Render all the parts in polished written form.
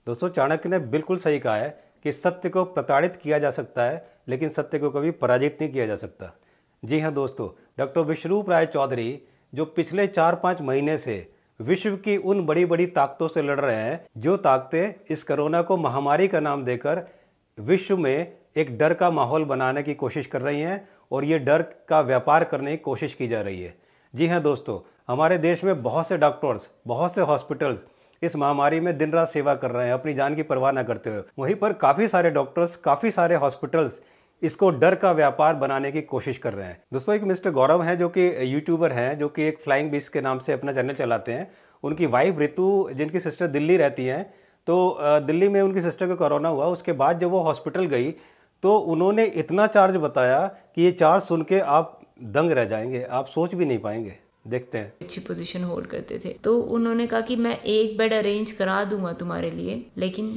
दोस्तों, चाणक्य ने बिल्कुल सही कहा है कि सत्य को प्रताड़ित किया जा सकता है, लेकिन सत्य को कभी पराजित नहीं किया जा सकता। जी हाँ दोस्तों, डॉक्टर विश्वरूप राय चौधरी जो पिछले 4-5 महीने से विश्व की उन बड़ी बड़ी ताकतों से लड़ रहे हैं, जो ताकतें इस कोरोना को महामारी का नाम देकर विश्व में एक डर का माहौल बनाने की कोशिश कर रही हैं, और ये डर का व्यापार करने की कोशिश की जा रही है। जी हाँ दोस्तों, हमारे देश में बहुत से डॉक्टर्स, बहुत से हॉस्पिटल्स इस महामारी में दिन रात सेवा कर रहे हैं, अपनी जान की परवाह न करते हुए। वहीं पर काफ़ी सारे डॉक्टर्स, काफ़ी सारे हॉस्पिटल्स इसको डर का व्यापार बनाने की कोशिश कर रहे हैं। दोस्तों, एक मिस्टर गौरव हैं जो कि यूट्यूबर हैं, जो कि एक फ्लाइंग बीस के नाम से अपना चैनल चलाते हैं। उनकी वाइफ ऋतु, जिनकी सिस्टर दिल्ली रहती हैं, तो दिल्ली में उनकी सिस्टर को कोरोना हुआ। उसके बाद जब वो हॉस्पिटल गई तो उन्होंने इतना चार्ज बताया कि ये चार्ज सुन के आप दंग रह जाएंगे, आप सोच भी नहीं पाएंगे। देखते हैं। अच्छी पोजीशन होल्ड करते थे, तो उन्होंने कहा कि मैं एक बेड अरेंज करा दूंगा तुम्हारे लिए, लेकिन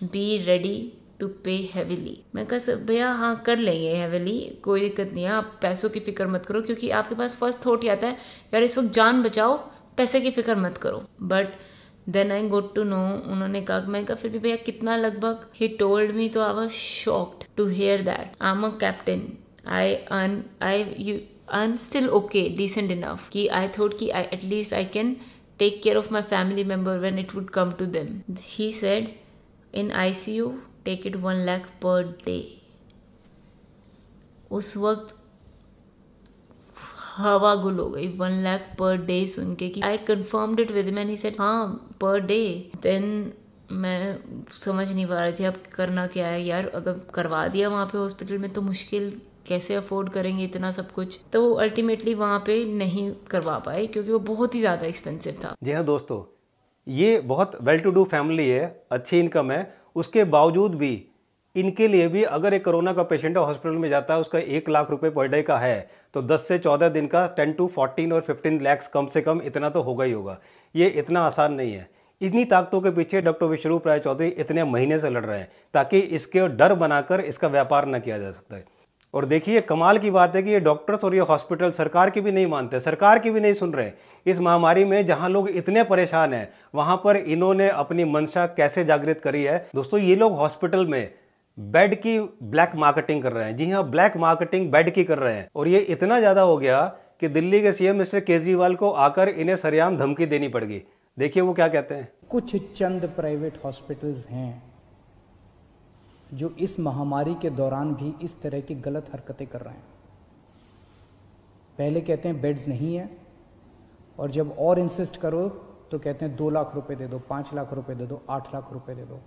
बी रेडी टू पे हेविली। मैं कहा सर भैया हाँ कर लेंगे हेविली, कोई दिक्कत नहीं है, आप पैसों की फिक्र मत करो, क्योंकि आपके पास फर्स्ट थॉट आता है यार इस वक्त जान बचाओ, पैसे की फिक्र मत करो। But then I got to know, उन्होंने कहा, मैंने कहा फिर भी भैया कितना लगभग, ही टोल्ड मी, तो I was shocked to hear that I am a captain, I'm still okay, decent enough कि I thought कि at least I can take care of my family member when it would come to them. He said in ICU take it 1 lakh per day. उस वक्त हवा गुल हो गई 1 lakh per day सुन के कि I confirmed it with him and he said हाँ per day. Then मैं समझ नहीं पा रही थी अब करना क्या है यार, अगर करवा दिया वहाँ पे हॉस्पिटल में तो मुश्किल, कैसे अफोर्ड करेंगे इतना सब कुछ। तो अल्टीमेटली वहाँ पे नहीं करवा पाए क्योंकि वो बहुत ही ज़्यादा एक्सपेंसिव था। जी हाँ दोस्तों, ये बहुत वेल टू डू फैमिली है, अच्छी इनकम है, उसके बावजूद भी इनके लिए भी अगर एक कोरोना का पेशेंट हॉस्पिटल में जाता है, उसका 1 लाख रुपए पर डे का है, तो 10 से 14 दिन का 10 to 14 और 15 लैक्स कम से कम इतना तो होगा ही होगा। ये इतना आसान नहीं है। इन्हीं ताकतों के पीछे डॉक्टर विश्वरूप राय चौधरी इतने महीने से लड़ रहे हैं ताकि इसके डर बनाकर इसका व्यापार न किया जा सकता है। और देखिए कमाल की बात है कि ये डॉक्टर्स और ये हॉस्पिटल सरकार की भी नहीं मानते, सरकार की भी नहीं सुन रहे। इस महामारी में जहां लोग इतने परेशान हैं, वहां पर इन्होंने अपनी मंशा कैसे जागृत करी है। दोस्तों, ये लोग हॉस्पिटल में बेड की ब्लैक मार्केटिंग कर रहे हैं। जी हाँ, ब्लैक मार्केटिंग बेड की कर रहे हैं। और ये इतना ज़्यादा हो गया कि दिल्ली के सीएम मिस्टर केजरीवाल को आकर इन्हें सरेआम धमकी देनी पड़ गई। देखिए वो क्या कहते हैं। कुछ चंद प्राइवेट हॉस्पिटल्स हैं जो इस महामारी के दौरान भी इस तरह की गलत हरकतें कर रहे हैं। पहले कहते हैं बेड्स नहीं है, और जब और इंसिस्ट करो तो कहते हैं 2 लाख रुपए दे दो, 5 लाख रुपए दे दो, 8 लाख रुपए दे दो।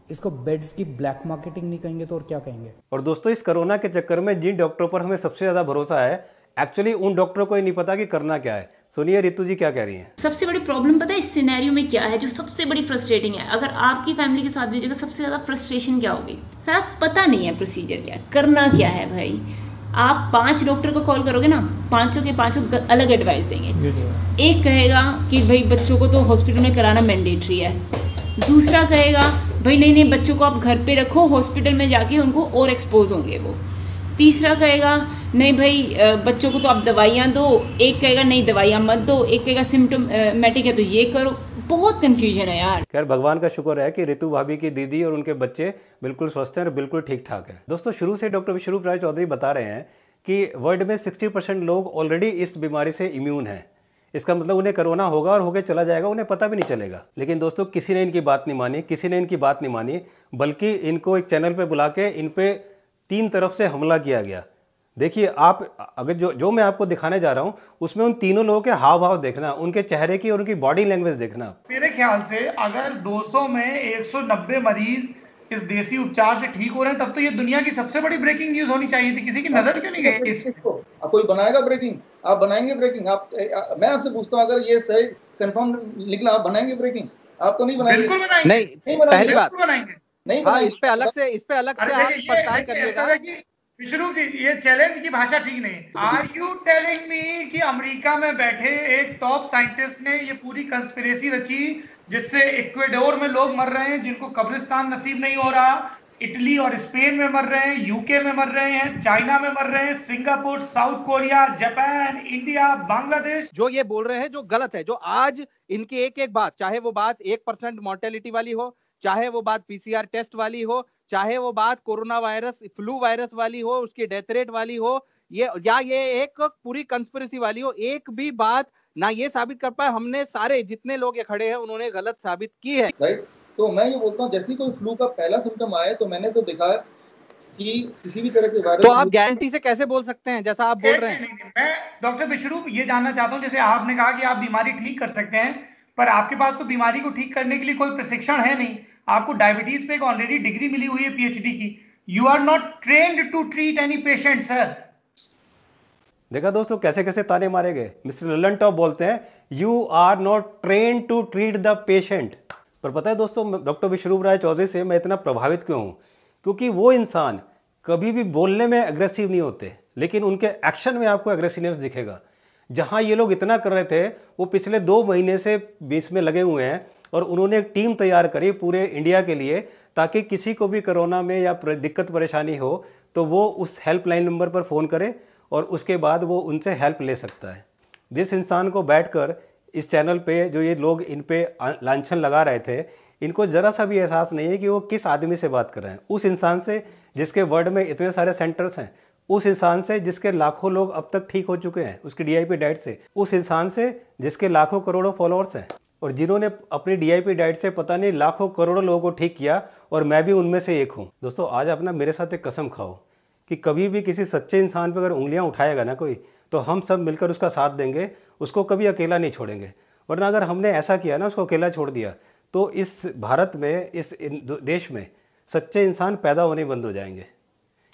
इसको बेड्स की ब्लैक मार्केटिंग नहीं कहेंगे तो और क्या कहेंगे। और दोस्तों, इस कोरोना के चक्कर में जिन डॉक्टरों पर हमें सबसे ज्यादा भरोसा है, एक्चुअली उन डॉक्टरों को ही नहीं पता कि करना क्या है। सुनिए रितु जी क्या कह रही हैं। सबसे बड़ी प्रॉब्लम पता है इस सिनेरियो में क्या है, जो सबसे बड़ी फ्रस्ट्रेटिंग है, अगर आपकी फैमिली के साथ भी जगह सबसे ज्यादा फ्रस्ट्रेशन क्या होगी, शायद पता नहीं है प्रोसीजर क्या है, करना क्या है। भाई आप 5 डॉक्टर को कॉल करोगे ना, पांचों के पांचों अलग एडवाइस देंगे। एक कहेगा कि भाई बच्चों को तो हॉस्पिटल में कराना मैंडेटरी है, दूसरा कहेगा भाई नहीं नहीं बच्चों को आप घर पे रखो, हॉस्पिटल में जाके उनको और एक्सपोज होंगे वो। तीसरा कहेगा नहीं भाई बच्चों को तो आप दवाइयाँ दो, एक कहेगा नहीं दवाइयाँ मत दो, एक कहेगा सिम्टोमेटिक है तो ये करो। बहुत कंफ्यूजन है यार। खैर भगवान का शुक्र है कि ऋतु भाभी की दीदी और उनके बच्चे बिल्कुल स्वस्थ हैं और बिल्कुल ठीक ठाक है। दोस्तों, शुरू से डॉक्टर विश्वरूप राय चौधरी बता रहे हैं कि वर्ल्ड में 60% लोग ऑलरेडी इस बीमारी से इम्यून हैं। इसका मतलब उन्हें कोरोना होगा और होके चला जाएगा, उन्हें पता भी नहीं चलेगा। लेकिन दोस्तों, किसी ने इनकी बात नहीं मानी, किसी ने इनकी बात नहीं मानी, बल्कि इनको एक चैनल पे बुला के इन पे 3 तरफ से हमला किया गया। देखिए आप, अगर जो मैं आपको दिखाने जा रहा हूं उसमें उन तीनों लोगों के हाव भाव देखना, उनके चेहरे की और उनकी बॉडी लैंग्वेज देखना। मेरे ख्याल से अगर 200 में 190 मरीज इस देसी उपचार से ठीक हो रहे हैं, तब तो ये दुनिया की सबसे बड़ी ब्रेकिंग न्यूज होनी चाहिए थी। किसी की नजर क्यों नहीं गई इस को? कोई बनाएगा ब्रेकिंग? आप बनाएंगे ब्रेकिंग? मैं आपसे पूछता हूँ, अगर ये सही कंफर्म निकला, आप बनाएंगे ब्रेकिंग? आप तो नहीं बनाएंगे। बिल्कुल बनाएंगे। नहीं बनाएंगे। पहली बात बनाएंगे। नहीं हाँ, इस पे अलग से आप पड़ताल करिएगा। विश्वरूप जी, ये चैलेंज की भाषा ठीक नहीं। आर यू टेलिंग मी कि अमेरिका में बैठे एक टॉप साइंटिस्ट ने ये पूरी कंस्पिरेसी रची जिससे इक्वेडोर में लोग मर रहे हैं जिनको कब्रिस्तान नसीब नहीं हो रहा, इटली और स्पेन में मर रहे हैं, यूके में मर रहे हैं, चाइना में मर रहे हैं, Singapore, south Korea, Japan, India, Bangladesh. जो ये बोल रहे हैं जो गलत है, जो आज इनकी एक एक बात, चाहे वो बात 1% मॉर्टेलिटी वाली हो, चाहे वो बात पीसीआर टेस्ट वाली हो, चाहे वो बात कोरोना वायरस, फ्लू वायरस वाली हो, उसकी डेथ रेट वाली हो, ये एक पूरी कंस्पिरेसी वाली हो, एक भी बात ना ये साबित कर पाए। हमने सारे जितने लोग ये खड़े हैं उन्होंने गलत साबित की है। राइट, तो मैं ये बोलता हूँ जैसे ही कोई फ्लू का पहला सिम्टम आए तो मैंने तो देखा है कि किसी भी तरह के वायरस। तो आप गारंटी से कैसे बोल सकते हैं जैसा आप बोल रहे हैं? मैं डॉक्टर विश्वरूप ये जानना चाहता हूँ, जैसे आपने कहा कि आप बीमारी ठीक कर सकते हैं, पर आपके पास तो बीमारी को ठीक करने के लिए कोई प्रशिक्षण है नहीं। आपको डायबिटीज पे एक ऑलरेडी डिग्री मिली हुई है पीएचडी की। You are not trained to treat any patient sir. देखा दोस्तों कैसे कैसे ताने मारे गए। मिस्टर ललन टॉप बोलते हैं you are not train to treat the patient. पर पता है दोस्तों, डॉक्टर विश्वरूप राय चौधरी से मैं इतना प्रभावित क्यों हूँ? क्योंकि वो इंसान कभी भी बोलने में एग्रेसिव नहीं होते, लेकिन उनके एक्शन में आपको एग्रेसिवनेस दिखेगा। जहाँ ये लोग इतना कर रहे थे, वो पिछले 2 महीने से बीच में लगे हुए हैं और उन्होंने एक टीम तैयार करी पूरे इंडिया के लिए, ताकि किसी को भी कोरोना में या दिक्कत परेशानी हो तो वो उस हेल्पलाइन नंबर पर फ़ोन करे और उसके बाद वो उनसे हेल्प ले सकता है। जिस इंसान को बैठकर इस चैनल पे जो ये लोग इन पे लांछन लगा रहे थे, इनको ज़रा सा भी एहसास नहीं है कि वो किस आदमी से बात कर रहे हैं। उस इंसान से जिसके वर्ल्ड में इतने सारे सेंटर्स हैं, उस इंसान से जिसके लाखों लोग अब तक ठीक हो चुके हैं उसकी DIP डाइट से, उस इंसान से जिसके लाखों करोड़ों फॉलोअर्स हैं और जिन्होंने अपनी DIP डाइट से पता नहीं लाखों करोड़ों लोगों को ठीक किया, और मैं भी उनमें से एक हूँ। दोस्तों आज अपना मेरे साथ एक कसम खाओ कि कभी भी किसी सच्चे इंसान पर अगर उंगलियाँ उठाएगा ना कोई, तो हम सब मिलकर उसका साथ देंगे, उसको कभी अकेला नहीं छोड़ेंगे। वरना अगर हमने ऐसा किया ना, उसको अकेला छोड़ दिया, तो इस भारत में, इस देश में सच्चे इंसान पैदा होने बंद हो जाएंगे।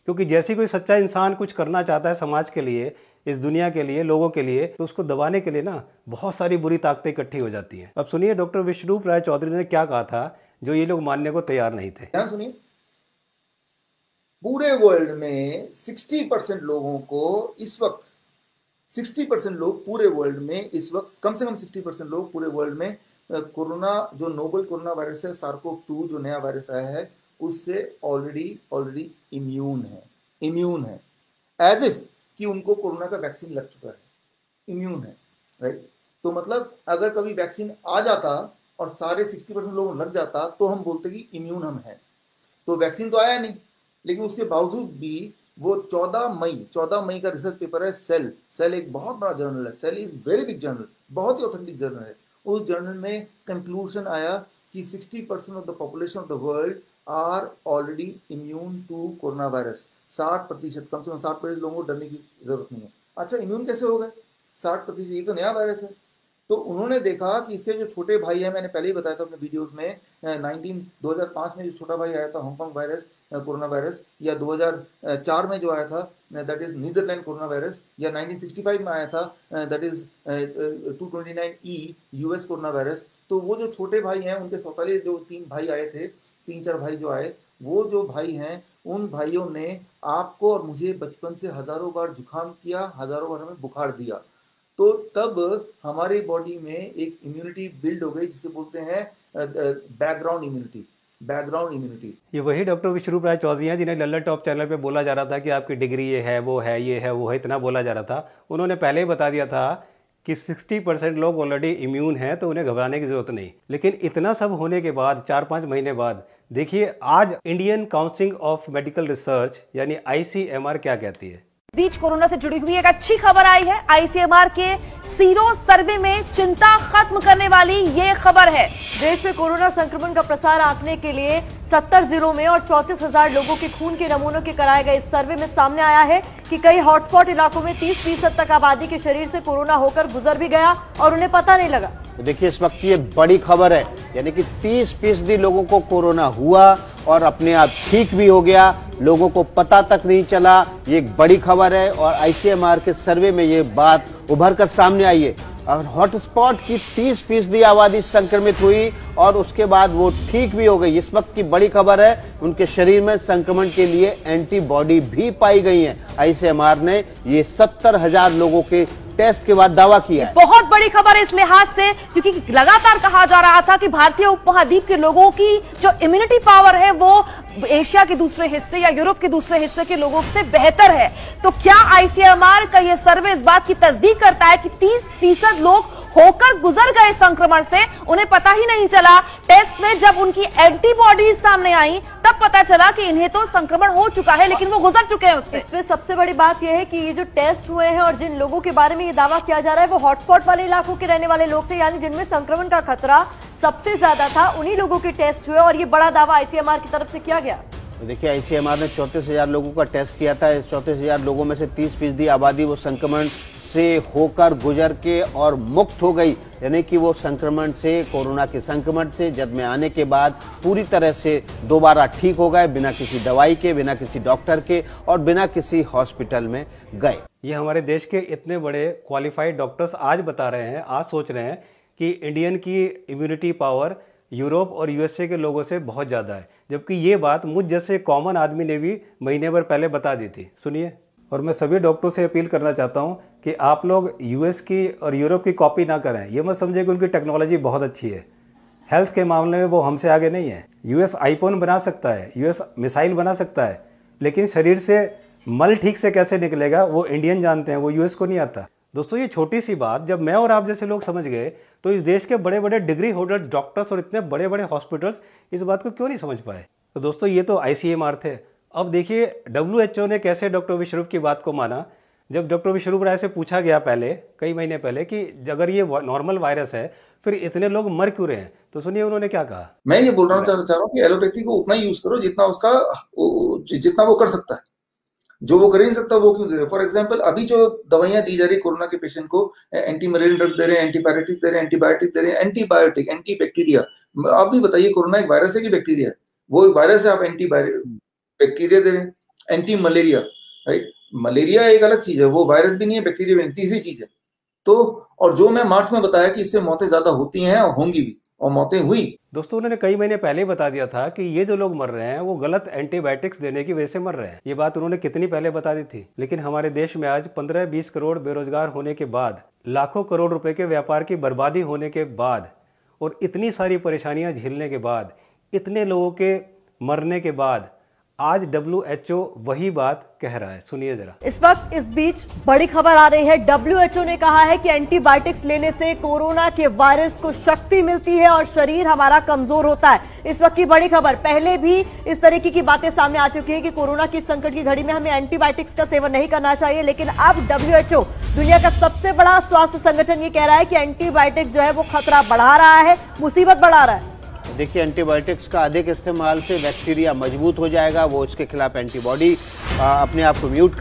क्योंकि जैसे कोई सच्चा इंसान कुछ करना चाहता है समाज के लिए, इस दुनिया के लिए, लोगों के लिए, तो उसको दबाने के लिए ना बहुत सारी बुरी ताकतें इकट्ठी हो जाती हैं। अब सुनिए डॉक्टर विश्वरूप राय चौधरी ने क्या कहा था, जो ये लोग मानने को तैयार नहीं थे। ध्यान सुनिए, पूरे वर्ल्ड में 60% लोगों को इस वक्त 60% लोग पूरे वर्ल्ड में इस वक्त, कम से कम 60% लोग पूरे वर्ल्ड में कोरोना, जो नोवल कोरोना वायरस है, SARS-CoV-2 जो नया वायरस आया है, उससे ऑलरेडी इम्यून है, एज इफ कि उनको कोरोना का वैक्सीन लग चुका है, इम्यून है, राइट। तो मतलब अगर कभी वैक्सीन आ जाता और सारे 60% लोग लग जाता तो हम बोलते कि इम्यून हम हैं। तो वैक्सीन तो आया नहीं, लेकिन उसके बावजूद भी वो 14 मई का रिसर्च पेपर है, सेल एक बहुत बड़ा जर्नल है, Cell is very big journal, बहुत ही ऑथेंटिक जर्नल है। उस जर्नल में कंक्लूजन आया कि 60% of the population of the world are already immune to corona virus. 60%, कम से कम 60% लोगों को डरने की जरूरत नहीं है। अच्छा, इम्यून कैसे हो गए 60%? ये तो नया वायरस है। तो उन्होंने देखा कि इसके जो छोटे भाई हैं, मैंने पहले ही बताया था अपने वीडियोस में, 2005 में जो छोटा भाई आया था हांगकांग वायरस, कोरोना वायरस, या 2004 में जो आया था that is Netherlands corona virus, या 1965 में आया था that is 229E US corona virus. तो वो जो छोटे भाई हैं, उनके सौताले जो 3 भाई आए थे, 3-4 भाई जो आए, वो जो भाई हैं, उन भाइयों ने आपको और मुझे बचपन से हजारों बार जुकाम किया, हजारों बार हमें बुखार दिया। तो तब हमारी बॉडी में एक इम्यूनिटी बिल्ड हो गई, जिसे बोलते हैं बैकग्राउंड इम्यूनिटी। ये वही डॉक्टर विश्वरूप राय चौधरी हैं जिन्हें लल्लन टॉप चैनल पे बोला जा रहा था कि आपकी डिग्री ये है, वो है, ये है, वो है, इतना बोला जा रहा था। उन्होंने पहले ही बता दिया था कि 60% लोग ऑलरेडी इम्यून हैं, तो उन्हें घबराने की जरूरत नहीं। लेकिन इतना सब होने के बाद 4-5 महीने बाद देखिए आज Indian council of medical research यानी ICMR क्या कहती है। बीच कोरोना से जुड़ी हुई एक अच्छी खबर आई है। ICMR के सीरो सर्वे में चिंता खत्म करने वाली ये खबर है। देश में कोरोना संक्रमण का प्रसार आंकने के लिए 70 जिलों में और 34,000 लोगों के खून के नमूनों के कराए गए इस सर्वे में सामने आया है कि कई हॉटस्पॉट इलाकों में 30% तक आबादी के शरीर से कोरोना होकर गुजर भी गया और उन्हें पता नहीं लगा। तो देखिए इस वक्त ये बड़ी खबर है, यानी कि 30% लोगों को कोरोना हुआ और अपने आप ठीक भी हो गया, लोगों को पता तक नहीं चला। ये एक बड़ी खबर है और ICMR के सर्वे में ये बात उभर कर सामने आई है। और हॉटस्पॉट की 30% आबादी संक्रमित हुई और उसके बाद वो ठीक भी हो गई। इस वक्त की बड़ी खबर है, उनके शरीर में संक्रमण के लिए एंटीबॉडी भी पाई गई है। ICMR ने ये 70,000 लोगों के टेस्ट के बाद दावा किया है। बहुत बड़ी खबर है इस लिहाज से, क्योंकि लगातार कहा जा रहा था कि भारतीय उपमहाद्वीप के लोगों की जो इम्यूनिटी पावर है वो एशिया के दूसरे हिस्से या यूरोप के दूसरे हिस्से के लोगों से बेहतर है। तो क्या आईसीएमआर का यह सर्वे इस बात की तस्दीक करता है कि 30% लोग होकर गुजर गए संक्रमण से, उन्हें पता ही नहीं चला? टेस्ट में जब उनकी एंटीबॉडीज सामने आई तब पता चला कि इन्हें तो संक्रमण हो चुका है, लेकिन वो गुजर चुके हैं उससे। इसमें सबसे बड़ी बात यह है कि ये जो टेस्ट हुए हैं और जिन लोगों के बारे में ये दावा किया जा रहा है वो हॉटस्पॉट वाले इलाकों के रहने वाले लोग थे, यानी जिनमें संक्रमण का खतरा सबसे ज्यादा था, उन्हीं लोगों के टेस्ट हुए और ये बड़ा दावा आईसीएमआर की तरफ से किया गया। देखिए, आईसीएमआर ने 34,000 लोगों का टेस्ट किया था। इस 34,000 लोगों में से 30% आबादी वो संक्रमण से होकर गुजर के और मुक्त हो गई, यानी कि वो संक्रमण से, कोरोना के संक्रमण से जद में आने के बाद पूरी तरह से दोबारा ठीक हो गए, बिना किसी दवाई के, बिना किसी डॉक्टर के और बिना किसी हॉस्पिटल में गए। ये हमारे देश के इतने बड़े क्वालिफाइड डॉक्टर्स आज बता रहे हैं, आज सोच रहे हैं कि इंडियन की इम्यूनिटी पावर यूरोप और यूएसए के लोगों से बहुत ज़्यादा है, जबकि ये बात मुझ जैसे कॉमन आदमी ने भी महीने भर पहले बता दी थी। सुनिए। और मैं सभी डॉक्टरों से अपील करना चाहता हूँ कि आप लोग यूएस की और यूरोप की कॉपी ना करें। ये मत समझे कि उनकी टेक्नोलॉजी बहुत अच्छी है, हेल्थ के मामले में वो हमसे आगे नहीं है। यूएस आईफोन बना सकता है, यूएस मिसाइल बना सकता है, लेकिन शरीर से मल ठीक से कैसे निकलेगा वो इंडियन जानते हैं, वो यूएस को नहीं आता। दोस्तों, ये छोटी सी बात जब मैं और आप जैसे लोग समझ गए तो इस देश के बड़े बड़े डिग्री होल्डर्स, डॉक्टर्स और इतने बड़े बड़े हॉस्पिटल्स इस बात को क्यों नहीं समझ पाए? तो दोस्तों, ये तो आईसीएमआर थे। अब देखिए WHO ने कैसे डॉक्टर विश्वरूप की बात को माना। जब डॉक्टर विश्वरूप राय से पूछा गया पहले, कई महीने पहले, कि अगर ये नॉर्मल वायरस है फिर इतने लोग मर क्यों रहे हैं, तो सुनिए उन्होंने क्या कहा। मैं ये बोलना चाह रहा हूँ कि एलोपैथी को उतना ही यूज करो जितना वो कर सकता है। जो वो कर ही नहीं सकता वो क्यों दे रहे? फॉर एग्जाम्पल, अभी जो दवाइयां दी जा रही है कोरोना के पेशेंट को, एंटी मलेरियल ड्रग दे रहे हैं, एंटीबायोटिक दे रहे हैं, एंटीबायोटिक, एंटी बैक्टीरिया। आप भी बताइए, कोरोना एक वायरस है कि बैक्टीरिया है? वो एक वायरस है, आप एंटी बैक्टीरिया दे रहे हैं, एंटी मलेरिया, राइट? मलेरिया एक अलग चीज है, वो वायरस भी नहीं है, बैक्टीरिया भी नहीं, तीसरी चीज है। तो और जो मैं मार्च में बताया कि इससे मौतें ज्यादा होती हैं और होंगी भी, और मौतें हुई। दोस्तों, उन्होंने कई महीने पहले ही बता दिया था कि ये जो लोग मर रहे हैं वो गलत एंटीबायोटिक्स देने की वजह से मर रहे हैं। ये बात उन्होंने कितनी पहले बता दी थी। लेकिन हमारे देश में आज 15-20 करोड़ बेरोजगार होने के बाद, लाखों करोड़ रुपए के व्यापार की बर्बादी होने के बाद और इतनी सारी परेशानियां झेलने के बाद, इतने लोगों के मरने के बाद आज WHO वही बात कह रहा है। सुनिए जरा। इस वक्त इस बीच बड़ी खबर आ रही है। WHO ने कहा है कि एंटीबायोटिक्स लेने से कोरोना के वायरस को शक्ति मिलती है और शरीर हमारा कमजोर होता है। इस वक्त की बड़ी खबर, पहले भी इस तरीके की बातें सामने आ चुकी है कि कोरोना की संकट की घड़ी में हमें एंटीबायोटिक्स का सेवन नहीं करना चाहिए, लेकिन अब WHO, दुनिया का सबसे बड़ा स्वास्थ्य संगठन, ये कह रहा है कि एंटीबायोटिक्स जो है वो खतरा बढ़ा रहा है, मुसीबत बढ़ा रहा है। देखिए, एंटीबायोटिक्स का अधिक इस्तेमाल से बैक्टीरिया मजबूत हो जाएगा, वो उसके खिलाफ एंटीबॉडी अपने आप को म्यूटेट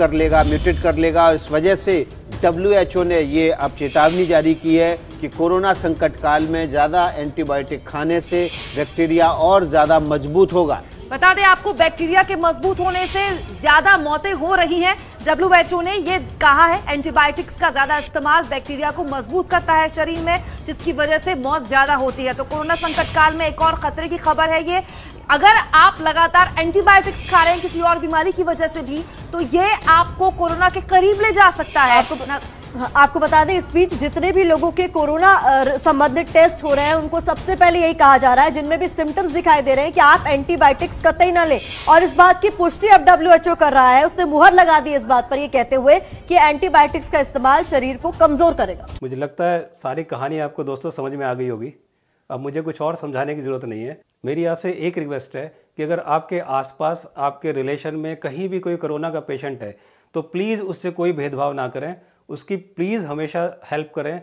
कर लेगा। और इस वजह से WHO ने ये अब चेतावनी जारी की है कि कोरोना संकट काल में ज़्यादा एंटीबायोटिक खाने से बैक्टीरिया और ज़्यादा मजबूत होगा। बता दें आपको, बैक्टीरिया के मजबूत होने से ज्यादा मौतें हो रही हैं। WHO ने ये कहा है, एंटीबायोटिक्स का ज्यादा इस्तेमाल बैक्टीरिया को मजबूत करता है शरीर में, जिसकी वजह से मौत ज्यादा होती है। तो कोरोना संकट काल में एक और खतरे की खबर है ये। अगर आप लगातार एंटीबायोटिक्स खा रहे हैं किसी और बीमारी की वजह से भी, तो ये आपको कोरोना के करीब ले जा सकता है। आपको बता दें, इस बीच जितने भी लोगों के कोरोना संबंधित टेस्ट हो रहे हैं उनको सबसे पहले यही कहा जा रहा है, जिनमें भी सिम्टम्स दिखाई दे रहे हैं, कि आप एंटीबायोटिक्स कतई ना लें। और इस बात की पुष्टि अब WHO कर रहा है। उसने मुहर लगा दी इस बात पर, ये कहते हुए कि एंटीबायोटिक्स का इस्तेमाल शरीर को कमजोर करेगा। मुझे लगता है सारी कहानी आपको दोस्तों समझ में आ गई होगी। अब मुझे कुछ और समझाने की जरूरत नहीं है। मेरी आपसे एक रिक्वेस्ट है कि अगर आपके आसपास, आपके रिलेशन में कहीं भी कोई कोरोना का पेशेंट है तो प्लीज़ उससे कोई भेदभाव ना करें, उसकी प्लीज़ हमेशा हेल्प करें।